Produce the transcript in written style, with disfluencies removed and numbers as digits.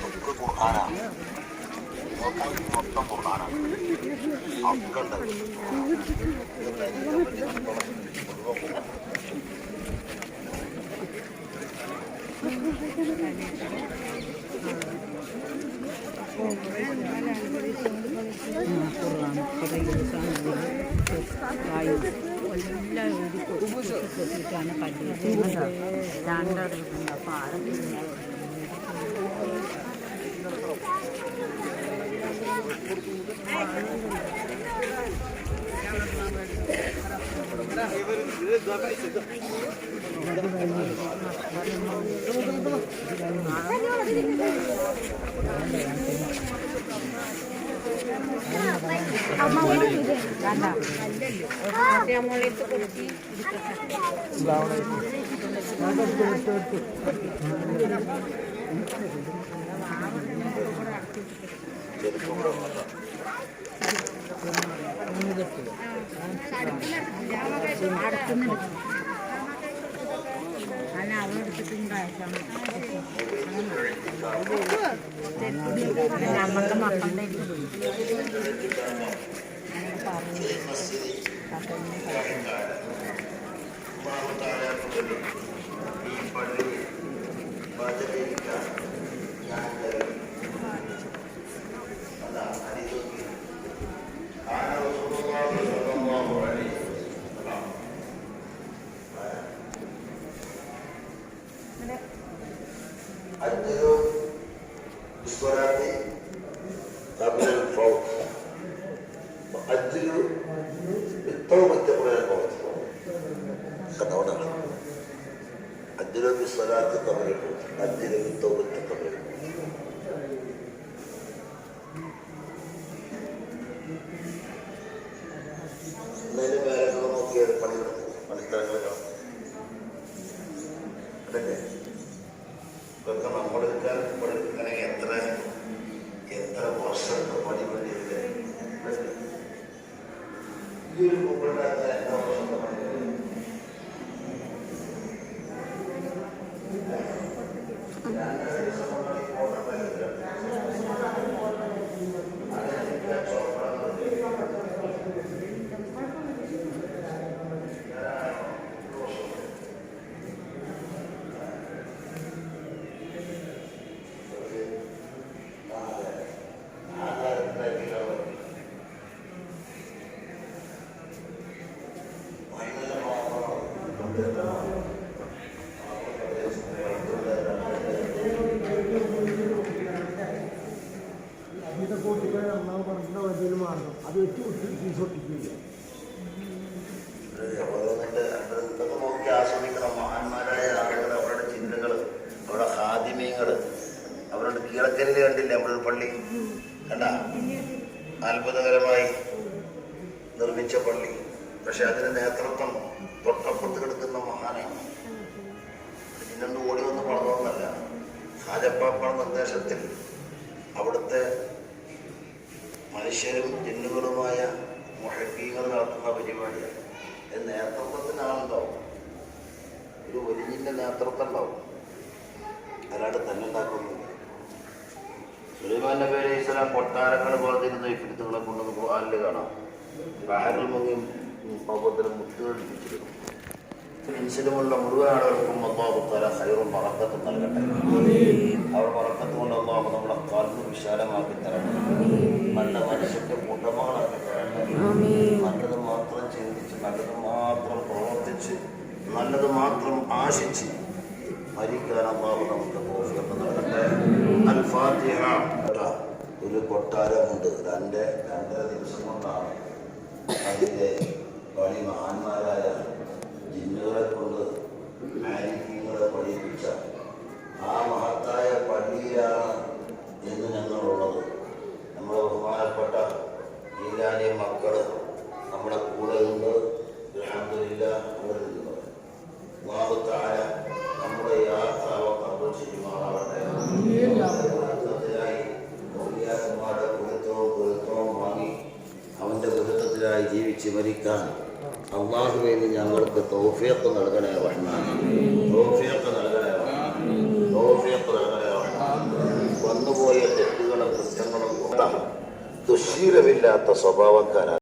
ഒക്കെ ഖുർആനാണ്. മൊത്തം ഖുർആനാണ്. ഒക്കെ ഉണ്ട്. എല്ലാം പഠിച്ചിട്ടാണ് സ്റ്റാൻഡേർഡ് കിട്ടുന്നത്. അപ്പോൾ ആരെങ്കിലും നമ്മളുടെ മക്കളുടെ നോക്കി ആസ്വദിക്കണം. മഹാന്മാരായ ആളുകൾ, അവരുടെ ചിന്തകൾ, അവരുടെ ഹാദിമീങ്ങൾ, അവരുടെ കീഴക്കലിൽ കണ്ടില്ലേ നമ്മളൊരു പള്ളി കണ്ട, അത്ഭുതകരമായി നിർമ്മിച്ച പള്ളി. പക്ഷെ അതിന് നേതൃത്വം തൊട്ടപ്പുറത്ത് കിടക്കുന്ന മഹാനാണ്. ഇതിനൊന്നും ഓടി വന്ന് വളർന്നതല്ല. ഹാജപ്പാപ്പയുടെ നിർദ്ദേശത്തിൽ അവിടുത്തെ മനുഷ്യരും ജിന്നുകളുമായ മുഹബ്ബീങ്ങൾ നടത്തുന്ന പരിപാടിയാണ്. നേതൃത്വത്തിന് ആളുണ്ടാവും, ഒരു ഒരിഞ്ഞിൻ്റെ നേതൃത്വം ഉണ്ടാവും, അല്ലാണ്ട് തന്നെ ഉണ്ടാക്കുന്നില്ല. സുലൈമാൻ നബി അലൈഹി സ്വലാം കൊട്ടാരങ്ങൾ പറഞ്ഞിരുന്ന ഇഫ്രിത്തുകളെ കൊണ്ടൊന്ന് ഖുർആനിൽ കാണാം. ബഹറിൽ മുങ്ങി പാപത്തിന് മുത്തുകൾ ലഭിച്ചിരുന്നു. ഇൻസിലുമുള്ള മുഴുവൻ ആളുകൾക്കും അല്ലാഹു തആല ഖൈറും ബറക്കത്തും നൽകട്ടെ. അവർ ബറക്കത്ത് കൊണ്ട് അല്ലാഹു നമ്മുടെ ഖൽബ് വിശാലമാക്കി തരട്ടെ. നല്ല മനുഷ്യന്റെ കൂട്ടമാണാക്കി തരട്ടെ. നല്ലത് മാത്രം ചിന്തിച്ച്, നല്ലത് മാത്രം പ്രവർത്തിച്ച്, നല്ലത് മാത്രം ആശിച്ച് മരിക്കാൻ അല്ലാഹു നമുക്ക് തൗഫീഖ് നൽകട്ടെ. അൽ ഫാത്തിഹ. ഒരു കൊട്ടാരമുണ്ട്. രണ്ടര ദിവസം കൊണ്ടാണ് അതിലെ വലിയ മഹാന്മാരായ ജിന്നുകളെ കൊണ്ട് ആരിഫീങ്ങളെ പഠിപ്പിച്ച ആ മഹത്തായ പള്ളിയിലാണ് ഇന്ന് ഞങ്ങളുള്ളത്. നമ്മുടെ ബഹുമാനപ്പെട്ട ജീലാനി മക്കൾ നമ്മുടെ കൂടെ ഉണ്ട്. അൽഹംദുലില്ലാഹ്. അല്ലാഹു തആല നമ്മുടെ യാത്ര കബൂൽ ചെയ്യുമാറാവട്ടെ. പൊരുത്തവും വാങ്ങി അവൻ്റെ പൊരുത്തത്തിലായി ജീവിച്ച് മരിക്കാൻ അല്ലാഹുവേ ഞങ്ങൾക്ക് തൗഫീഖ് നൽകണേ റഹ്മാൻ. തൗഫീഖ് നൽകണേ. തൗഫീഖ് നൽകണേ. ദുശ്ശീലമില്ലാത്ത സ്വഭാവക്കാരാണ്.